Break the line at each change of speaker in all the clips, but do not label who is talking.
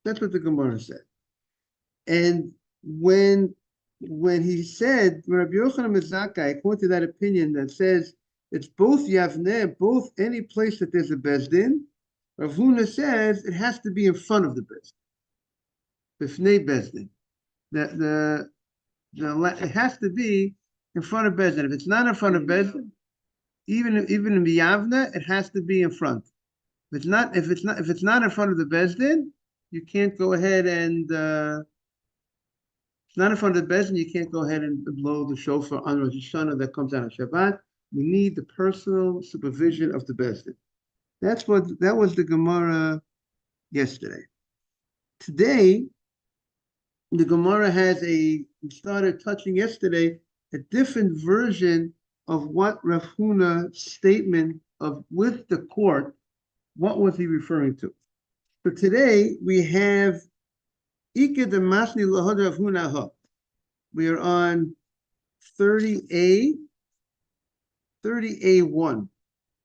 That's what the Gemara said. And when he said, when Rabbi Yochanan Zakkai, according to that opinion that says it's both Yavneh, both any place that there's a Bezdin, Rav Huna says it has to be in front of the Bezdin. Bifnei Bezdin. It has to be in front of Bezdin. If it's not in front of Bezdin, even in the Yavneh, it has to be in front. If it's not in front of the Bezdin, you can't go ahead and it's not in front of the Bezdin, you can't go ahead and blow the shofar on Rosh Hashana that comes out on Shabbat. We need the personal supervision of the Bezdin. That was the Gemara yesterday. Today, the Gemara we started touching yesterday a different version of what Rav Huna's statement of with the court, what was he referring to? So today we have Ike de Masni Lahad Rav Huna Ha. We are on 30A, 30A1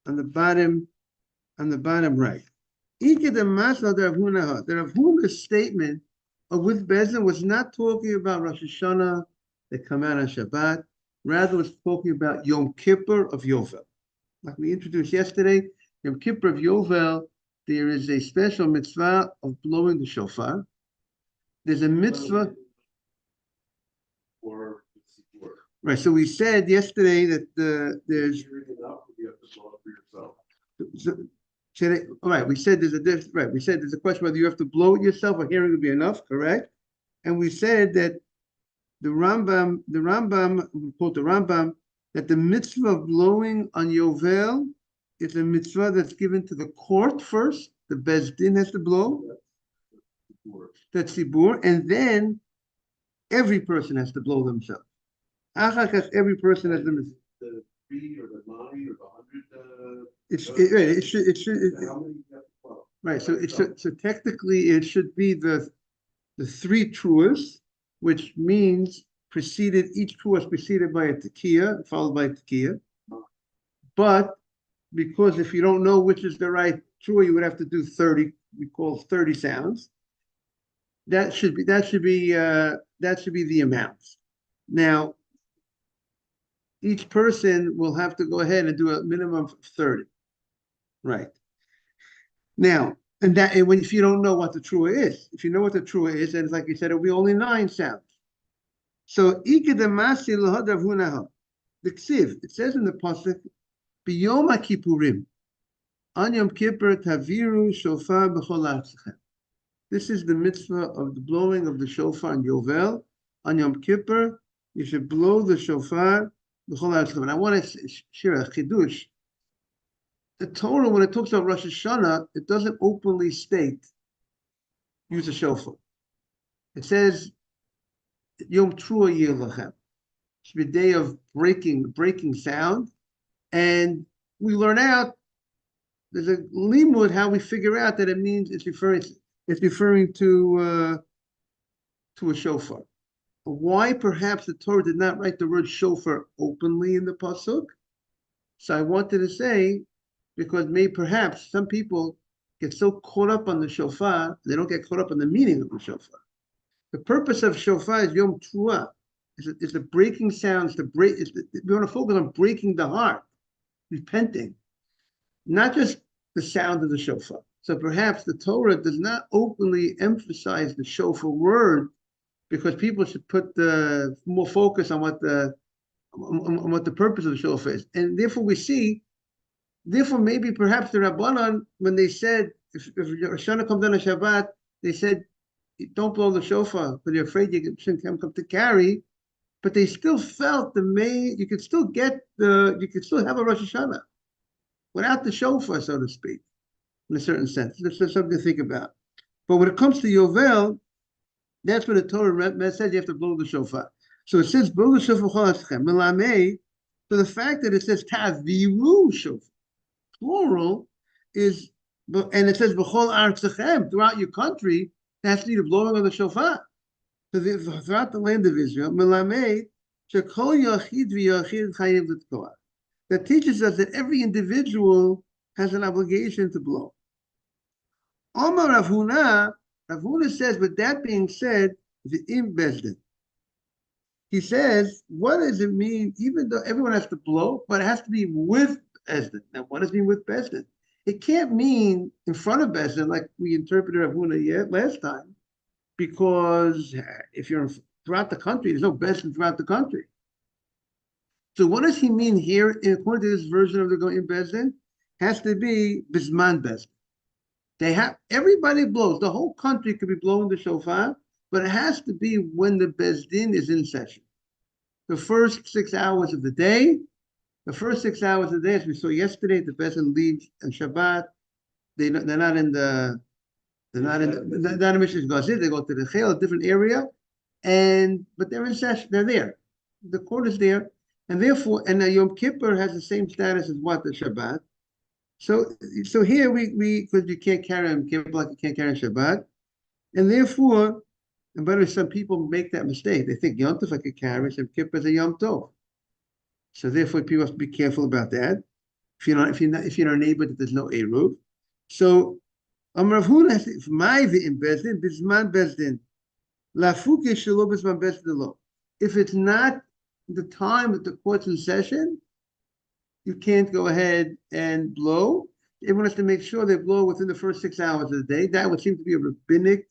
on the bottom right. Ike de Masni Lahad Rav Huna Ha. The Rav Huna's statement of with Bezdin was not talking about Rosh Hashanah that come out on Shabbat. Rather, was talking about Yom Kippur of Yovel. Like we introduced yesterday, Yom Kippur of Yovel, there is a special mitzvah of blowing the shofar. There's a mitzvah. Right, so we said yesterday that there's. All right, we said there's a question whether you have to blow it yourself or hearing would be enough, correct? And we said that the Rambam, we quote the Rambam, that the mitzvah of blowing on Yovel is a mitzvah that's given to the court first. The Bezdin has to blow. That's Sibur. And then every person has to blow themselves. Every person has the
3 or the 9 or the 100.
It should. Right. So technically it should be the 3 truas, which means each trua is preceded by a tekiah, followed by a tekiah. But because if you don't know which is the right trua, you would have to do 30. We call 30 sounds. That should be the amounts. Now, each person will have to go ahead and do a minimum of 30. Right. Now, if you don't know what the trua is, if you know what the trua is, then like you said, it'll be only 9 sounds. So, the ksiv, it says in the pasuk, b'yom kippurim, on Yom Kippur taviru shofar b'chol artzachem. This is the mitzvah of the blowing of the shofar in Yovel. On Yom Kippur, you should blow the shofar b'chol artzachem. And I want to share a chidush. The Torah, when it talks about Rosh Hashanah, it doesn't openly state use a shofar. It says Yom Trua Yilachem. It's the day of breaking sound, and we learn out. There's a limud how we figure out that it means it's referring to a shofar. Why perhaps the Torah did not write the word shofar openly in the pasuk? So I wanted to say, because perhaps some people get so caught up on the shofar, they don't get caught up on the meaning of the shofar. The purpose of shofar is Yom Trua. It's the breaking sounds. We want to focus on breaking the heart, repenting, not just the sound of the shofar. So perhaps the Torah does not openly emphasize the shofar word because people should put more focus on what the purpose of the shofar is, and therefore maybe perhaps the Rabbanan, when they said if Hashana comes on a Shabbat, they said don't blow the shofar because you're afraid you shouldn't come to carry, but they still felt you could still have a Rosh Hashanah without the shofar, so to speak, in a certain sense. That's something to think about. But when it comes to Yovel, that's when the Torah says you have to blow the shofar. So it says blow the shofar. So the fact that it says taviru shofar, plural, is, and it says b'chol artzachem, throughout your country, it has to be the blowing of the shofar. So throughout the land of Israel, melamed shekol yachid v'yachid chayiv l'tkoah. That teaches us that every individual has an obligation to blow. Omar Rav Huna, Rav Huna says, with that being said, the im bezdin. He says, what does it mean, even though everyone has to blow, but it has to be with bezdin? Now, what does it mean with bezdin? It can't mean in front of bezdin like we interpreted Rav Huna last time, because if you're throughout the country, there's no bezdin throughout the country. So what does he mean here, according to this version of the Goyim Bezdin? Has to be Bisman Bezdin. They have, everybody blows. The whole country could be blowing the shofar, but it has to be when the Bezdin is in session. The first 6 hours of the day, as we saw yesterday, the Bezdin leaves on Shabbat. They're not in the, they're not in Mishnesh Gazit. They go to the Chel, a different area, but they're in session. They're there. The court is there. And therefore, and Yom Kippur has the same status as what, the Shabbat. So here we because you can't carry Yom Kippur like you can't carry Shabbat, and therefore, and by the way, some people make that mistake. They think Yom Tov I could carry, Yom Kippur is a Yom Tov. So therefore, people have to be careful about that. If you're not a neighbor that there's no eruv. So Rav Huna says, "My v'im bezdin bisman bezdin lafuke shelo bisman bezdin lo." If it's not the time that the court's in session, you can't go ahead and blow. Everyone has to make sure they blow within the first 6 hours of the day. That would seem to be a rabbinic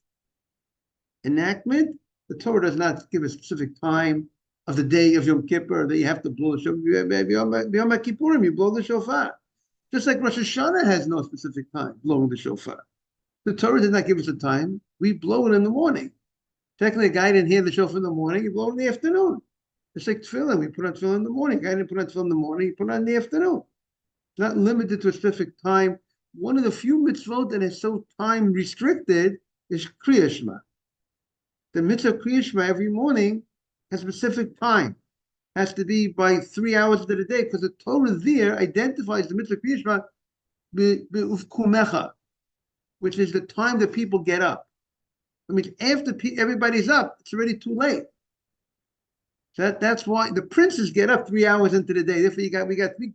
enactment. The Torah does not give a specific time of the day of Yom Kippur that you have to blow the shofar. Yom Kippurim, you blow the shofar. Just like Rosh Hashana has no specific time blowing the shofar. The Torah did not give us a time. We blow it in the morning. Technically, a guy didn't hear the shofar in the morning, you blow it in the afternoon. It's like tefillin. We put on tefillin in the morning. Guy didn't put on tefillin in the morning. He put on in the afternoon. It's not limited to a specific time. One of the few mitzvot that is so time restricted is Kriya Shema. The mitzvah of Kriya Shema every morning has a specific time. Has to be by 3 hours of the day, because the Torah there identifies the mitzvah of Kriya Shema be'ufkumecha, which is the time that people get up. I mean, after everybody's up, it's already too late. That's why the princes get up 3 hours into the day. Therefore,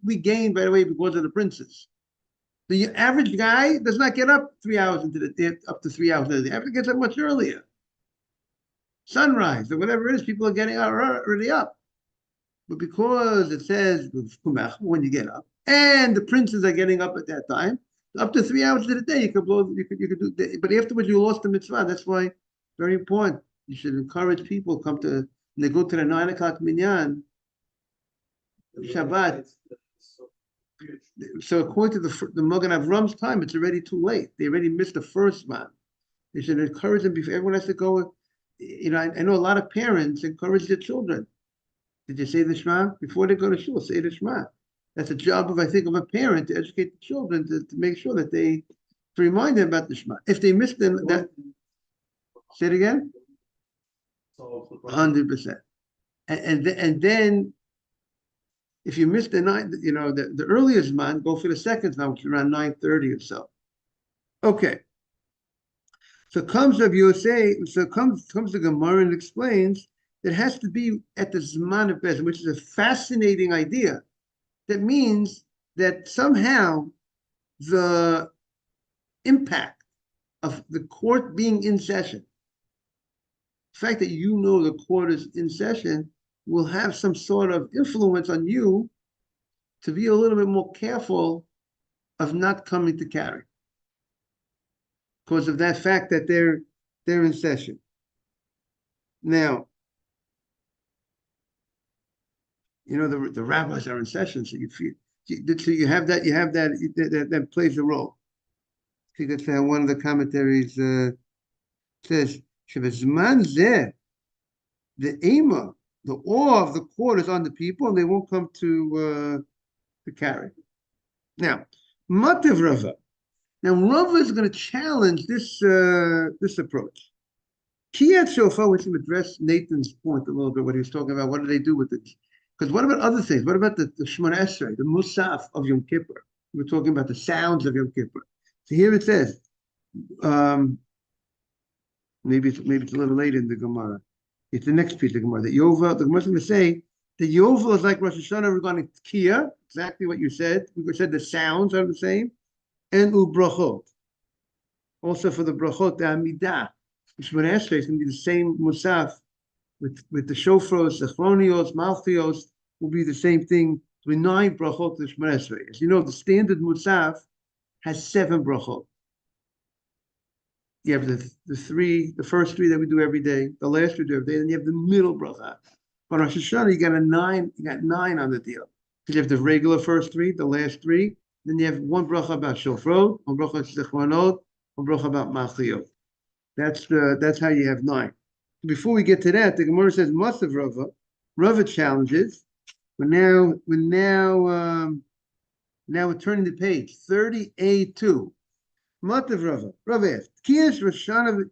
we gain, by the way, because of the princes. The average guy does not get up 3 hours into the day, up to 3 hours into the day. Average gets up much earlier. Sunrise or whatever it is, people are getting already up. But because it says when you get up, and the princes are getting up at that time, up to 3 hours into the day, you could blow. You could do. But afterwards, you lost the mitzvah. That's why very important. You should encourage people come to. They go to the 9 o'clock minyan, Shabbat. So according to the Magen Avram's time, it's already too late. They already missed the first man. They should encourage them before everyone has to go. You know, I know a lot of parents encourage their children. Did you say the Shema? Before they go to shul, say the Shema. That's a job of, I think, of a parent to educate the children to make sure that to remind them about the Shema. If they miss them, say it again? 100%. And then if you miss the night, the earliest man, go for the second man, which is around 9:30 or so. Okay. So comes the Gemara and explains that it has to be at the Zman of Bezin, which is a fascinating idea. That means that somehow the impact of the court being in session, the fact that the court is in session, will have some sort of influence on you to be a little bit more careful of not coming to carry, because of that fact that they're in session. Now, the rabbis are in session, so you have that plays a role. I think that's how one of the commentaries says, "Shebezman zeh, the ema, the awe of the court is on the people, and they won't come to carry." Now, Mativ Rava. Now, Rava is going to challenge this approach. Kiyat Shofar, which will address Nathan's point a little bit, what he was talking about. What do they do with it? Because what about other things? What about the Shemona Esrei, the Musaf of Yom Kippur? We're talking about the sounds of Yom Kippur. So here it says, maybe it's a little late in the Gemara. It's the next piece of the Gemara. The Gemara is going to say the Yovel is like Rosh Hashana regarding Tkiyah, exactly what you said. We said the sounds are the same, and Ubrachot. Also for the brachot, the amidah, Shmoneh Esrei is going to be the same musaf with the shofros, the chronios, malchios will be the same thing with 9 brachot to Shmoneh Esrei. As you know, the standard musaf has 7 brachot. You have the first 3 that we do every day, the last we do every day, and you have the middle bracha. But Rosh Hashanah, you got 9 on the deal. Because you have the regular first 3, the last 3, then you have 1 bracha about shofrot, 1 bracha zechronot, 1 bracha about malchiot. That's how you have 9. Before we get to that, the Gemara says Masav Rava. Rava challenges. Now we're turning the page 30a2. Matav Rava. Rava asked, Kiyash Rosh Hashanah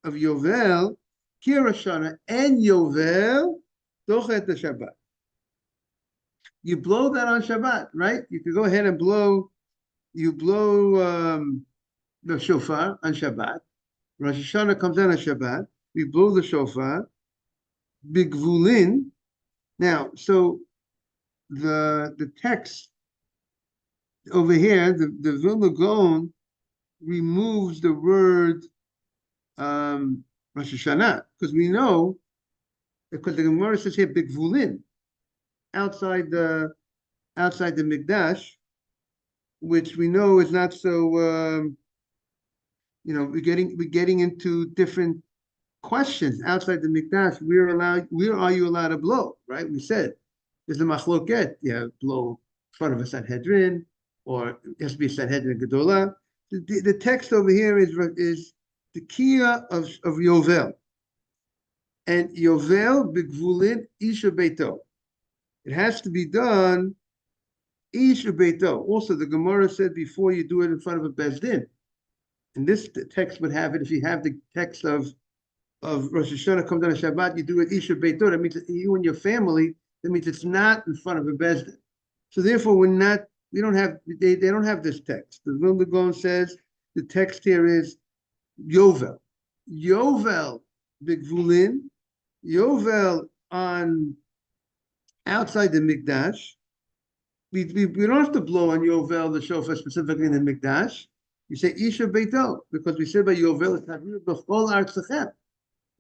of Yovel, Kiyah Rosh Hashanah and Yovel, Dochet the Shabbat. You blow that on Shabbat, right? You can go ahead and blow the shofar on Shabbat. Rosh Hashanah comes out on Shabbat. We blow the shofar. Bigvulin. Now, so the text over here, the Vilna Gaon removes the word Rosh Hashanah, because we know, because the Gemara says here Bigvulin, outside the Mikdash, which we know is not so. We're getting into different questions outside the Mikdash. Where are you allowed to blow? Right? We said there's a machloket. You blow in front of a Sanhedrin, or it has to be a Sanhedrin Gedolah. The text over here is the Kiyah of Yovel. And Yovel b'gvulin isha beito. It has to be done isha beito. Also, the Gemara said before you do it in front of a Beis Din. And this text would have it, if you have the text of Rosh Hashanah comes on a Shabbat, you do it isha beito. That means that you and your family, that means it's not in front of a Beis Din. So therefore, they don't have this text. The Vilna Gaon says the text here is Yovel. Yovel b'gvulin. Yovel on outside the Mikdash. We don't have to blow on Yovel the shofar specifically in the Mikdash. You say Isha Beito, because we said by Yovel it's Havir b'chol artzachem.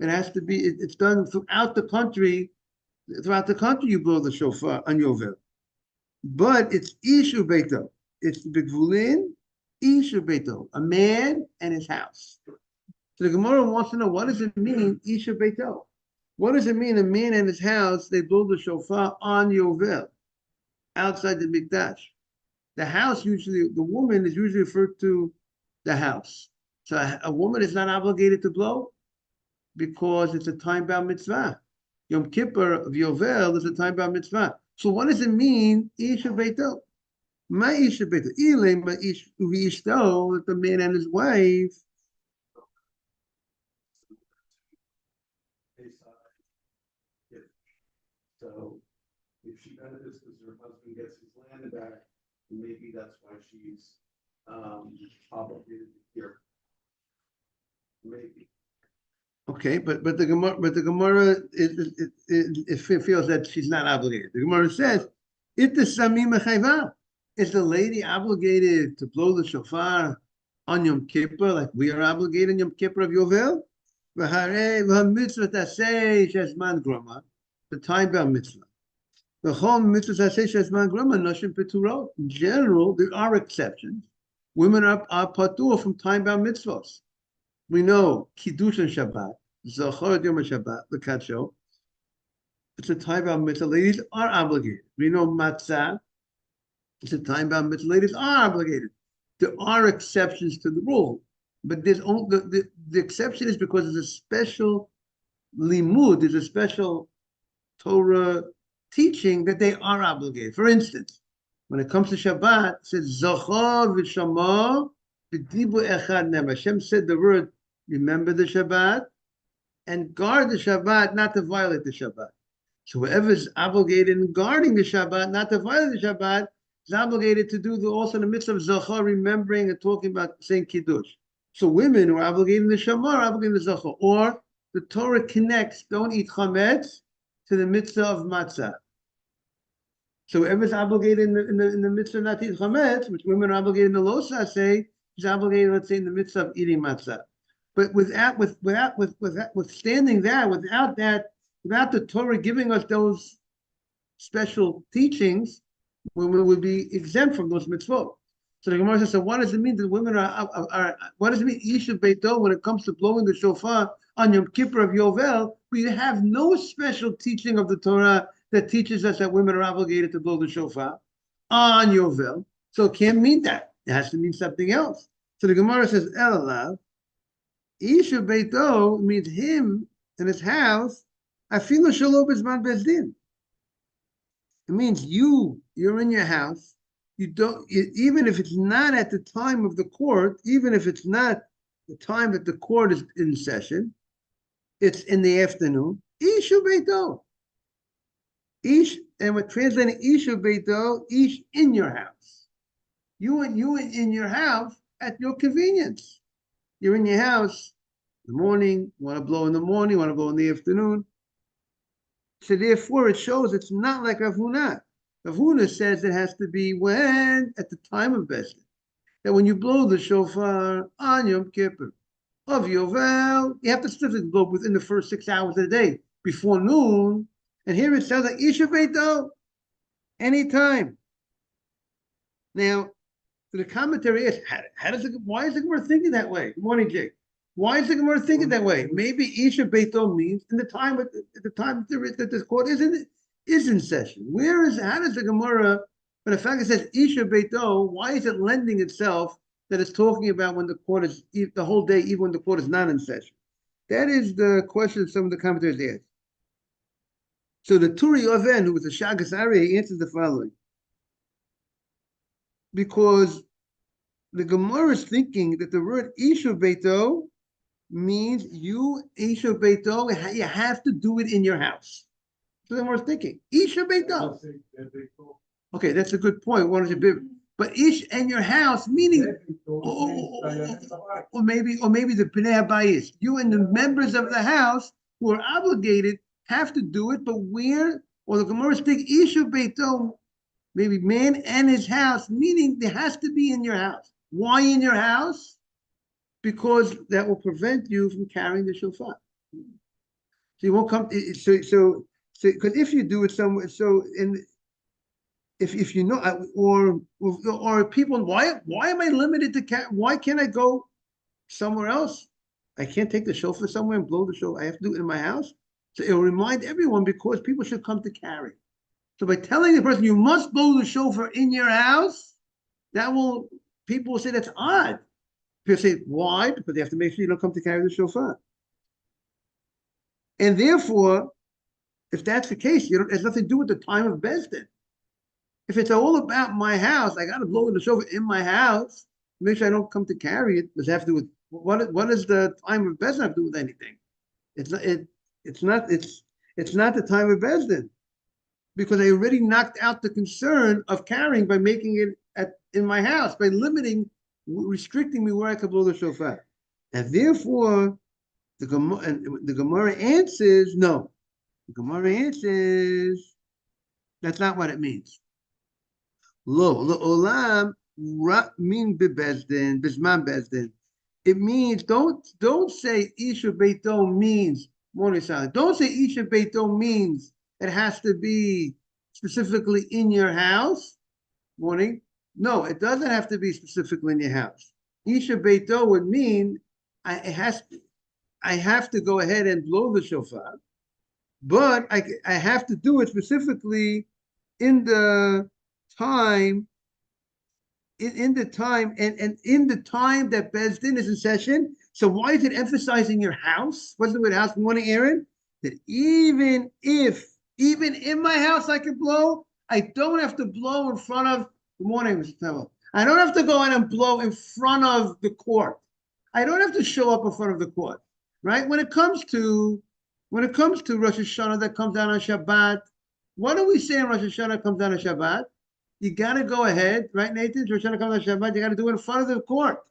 It has to be. It's done throughout the country. Throughout the country, you blow the shofar on Yovel. But it's Isha Beito. It's b'gvulin Isha Beito, a man and his house. So the Gemara wants to know, what does it mean Isha Beito? What does it mean a man and his house, they blow the shofar on Yovel, outside the Mikdash? The house usually, the woman is usually referred to the house. So a woman is not obligated to blow because it's a time-bound mitzvah. Yom Kippur of Yovel is a time-bound mitzvah. So what does it mean, Isha Beito? Ma Isha Beito. Ile ma ish uvi ishto, the man and his wife.
So if she benefits because her husband gets his land back, maybe that's why she's obligated to hear. Maybe.
Okay, but the Gemara it feels that she's not obligated. The Gemara says, "It the samim mechayva." Is the lady obligated to blow the shofar on Yom Kippur like we are obligated on Yom Kippur of Yovel? The time-bound mitzvah. The whole mitzvah shezman grama nashim peturot. In general, there are exceptions. Women are patur from time-bound mitzvahs. We know Kiddush and Shabbat, Zachor Yom Shabbat, the Kacho. It's a time-bound mitzvah. Ladies are obligated. We know Matzah. It's a time-bound mitzvah. Ladies are obligated. There are exceptions to the rule, but there's only the exception is because there's a special limud, there's a special Torah teaching that they are obligated. For instance, when it comes to Shabbat, it says Zachor v'Shamar v'Dibu Echad Nem. Hashem said the word, remember the Shabbat and guard the Shabbat, not to violate the Shabbat. So whoever is obligated in guarding the Shabbat, not to violate the Shabbat, is obligated to do also in the midst of Zachor, remembering and talking about saying Kiddush. So women who are obligated in the Shamar are obligated in the Zachor. Or the Torah connects, don't eat chametz, to the mitzvah of matzah. So whoever's obligated in the mitzvah not to eat chametz, which women are obligated in the Lo Saseh, she's obligated, let's say, in the midst of eating matzah. But withstanding that, without the Torah giving us those special teachings, women would be exempt from those mitzvot. So the Gemara says, so what does it mean that women are what does it mean, Isha Beito, when it comes to blowing the shofar on Yom Kippur of Yovel? We have no special teaching of the Torah that teaches us that women are obligated to blow the shofar on Yovel. So it can't mean that. It has to mean something else. So the Gemara says, Elalav, Isha Beito means him in his house, Afilu Shelo B'zman Bezdin. It means you're in your house. You don't, even if it's not at the time of the court, even if it's not the time that the court is in session, it's in the afternoon. Isha Beito. Ish, and we're translating Isha Beito, Ish in your house. You in your house at your convenience. You're in your house in the morning, you want to blow in the morning, you want to blow in the afternoon. So therefore, it shows it's not like Rav Huna. Rav Huna says it has to be when, at the time of Besdin, that when you blow the shofar on Yom Kippur of Yovel, you have to specifically blow within the first 6 hours of the day, before noon. And here it sounds like Isha Beito, anytime. Now, the commentary is, why is the Gemara thinking that way? Good morning, Jake. Why is the Gemara thinking that way? Maybe Isha Beito means in the time at the time that this court is in session. How does the Gemara, but the fact it says Isha Beito, why is it lending itself that it's talking about when the court is the whole day, even when the court is not in session? That is the question some of the commentators ask. So the Turi Oven, who was a Shagas Ari, answers the following. Because the Gemara is thinking that the word Isha Beito means Isha Beito, you have to do it in your house. So then we're thinking, Isha Beito. Okay, that's a good point. But Ish and your house, meaning, or maybe the Bnei Habayis, you and the members of the house who are obligated have to do it, but or the Gemara is thinking, Isha Beito, maybe man and his house, meaning there has to be in your house. Why in your house? Because that will prevent you from carrying the shofar. So you won't come. So because if you do it somewhere, if you know, or people, why am I limited to? Why can't I go somewhere else? I can't take the shofar somewhere and blow the shofar. I have to do it in my house. So it will remind everyone, because people should come to carry. So by telling the person you must blow the shofar in your house, people will say that's odd. People say, why? Because they have to make sure you don't come to carry the shofar. And therefore, if that's the case, it has nothing to do with the time of Besdin. If it's all about my house, I got to blow the shofar in my house, make sure I don't come to carry it. Does it have to do with what is the time of Besdin have to do with anything? It's not the time of Besdin, because I already knocked out the concern of carrying by making it in my house, by restricting me where I could blow the shofar. And therefore, the Gemara answers, no. The Gemara answers, that's not what it means. Lo olam min bebezdin, bisman bezdin. It means, don't say Isha Beito means, don't say Isha Beito means it has to be specifically in your house. Morning. No, it doesn't have to be specifically in your house. Isha Beito would mean I have to go ahead and blow the shofar, but I have to do it specifically in the time, in the time that Bezdin is in session. So why is it emphasizing your house? What's the word house? Morning, Aaron? That even in my house I can blow, I don't have to blow in front of. Good morning, Mr. Tevel. I don't have to go in and blow in front of the court. I don't have to show up in front of the court, right? When it comes to Rosh Hashana that comes down on Shabbat, what do we say in Rosh Hashana comes down on Shabbat? You got to go ahead, right, Nathan? Rosh Hashana comes on Shabbat, you got to do it in front of the court.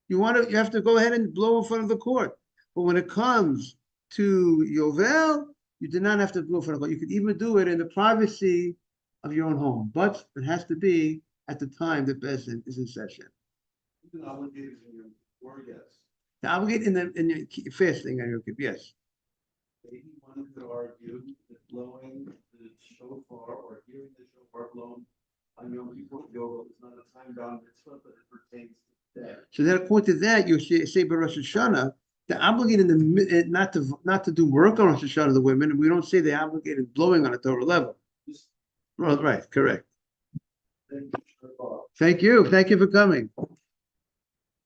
You have to go ahead and blow in front of the court. But when it comes to Yovel, you do not have to blow in front of the court. You could even do it in the privacy of your own home, but it has to be at the time that Bezdin is in session.
been obligated in your word, yes.
The obligate in the fasting on Yom Kippur, yes.
Maybe one could argue that blowing the shofar or hearing the shofar blown on Yom Kippur Yovel is not a time-bound mitzvah, but it pertains to the day.
So then according to that, you say by Rosh Hashana, they're obligated not to do work on Rosh Hashana, the women, and we don't say they're obligated blowing on a Torah level.
Just
Right, correct.
think shofar.
Thank you for coming.